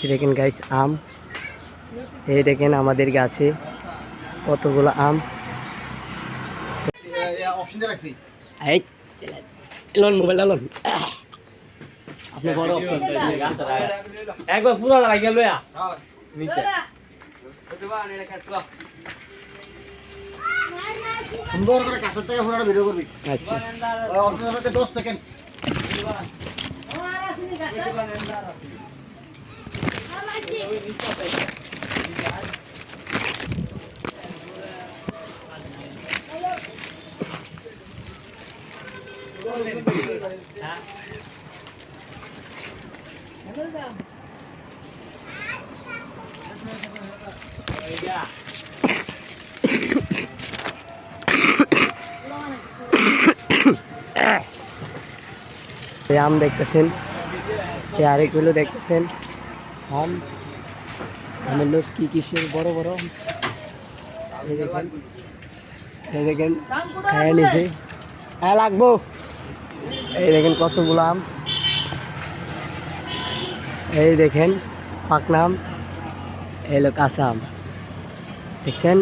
এই দেখেন গাইস আম, এই দেখেন আমাদের গাছে কতগুলো আম। এই লোন মোবাইল লোন আপনি বড় একবার পুরো লাগিয়ে লয়া নিচে সুন্দর করে কাছের থেকে পুরোটা ভিডিও করবি। আচ্ছা অন্তত 10 সেকেন্ড। এই আম দেখতেছেন, এই আরেকগুলো দেখতেছেন আম, আমের লোস কি কিসের বড় বড়। এই দেখেন খায় নিছে, হ্যাঁ লাগবো। এই দেখেন কতগুলো আম, এই দেখেন পাকনা আম, এই হলো কাঁচা আম দেখছেন।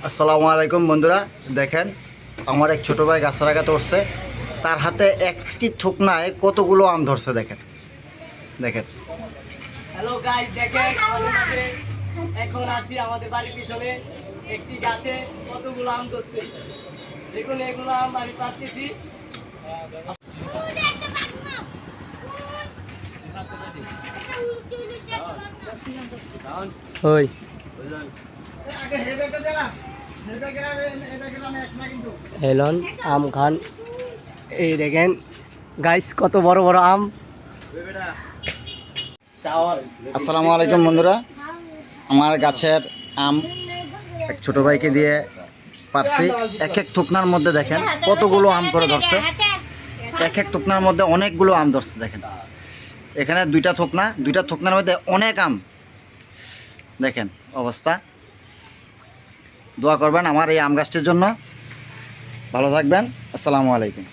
আসসালামু আলাইকুম বন্ধুরা, দেখেন আমার এক ছোট ভাই গাছ লাগাতে উঠছে, তার হাতে একটি থুকনায় কতগুলো আম ধরছে। দেখেন দেখেন হ্যালো গাইস, দেখেন আমাদের মাঝে এখন আছি আমাদের বাড়ির পিছনে একটি গাছে কতগুলো আম ধরছে। দেখুন এগুলো আম আমি পাচ্ছি। ওই হেলন আম খান, এই দেখেন গাইস কত বড় বড় আম। আসসালামু আলাইকুম বন্ধুরা, আমার গাছের আম এক ছোট ভাইকে দিয়ে পারছি। এক এক থুকনার মধ্যে দেখেন কতগুলো আম করে ধরছে, এক এক থুকনার মধ্যে অনেকগুলো আম ধরছে। দেখেন এখানে দুইটা থুকনার মধ্যে অনেক আম। দেখেন অবস্থা। দোয়া করবেন আমার এই আম গাছটির জন্য। ভালো থাকবেন। আসসালামু আলাইকুম।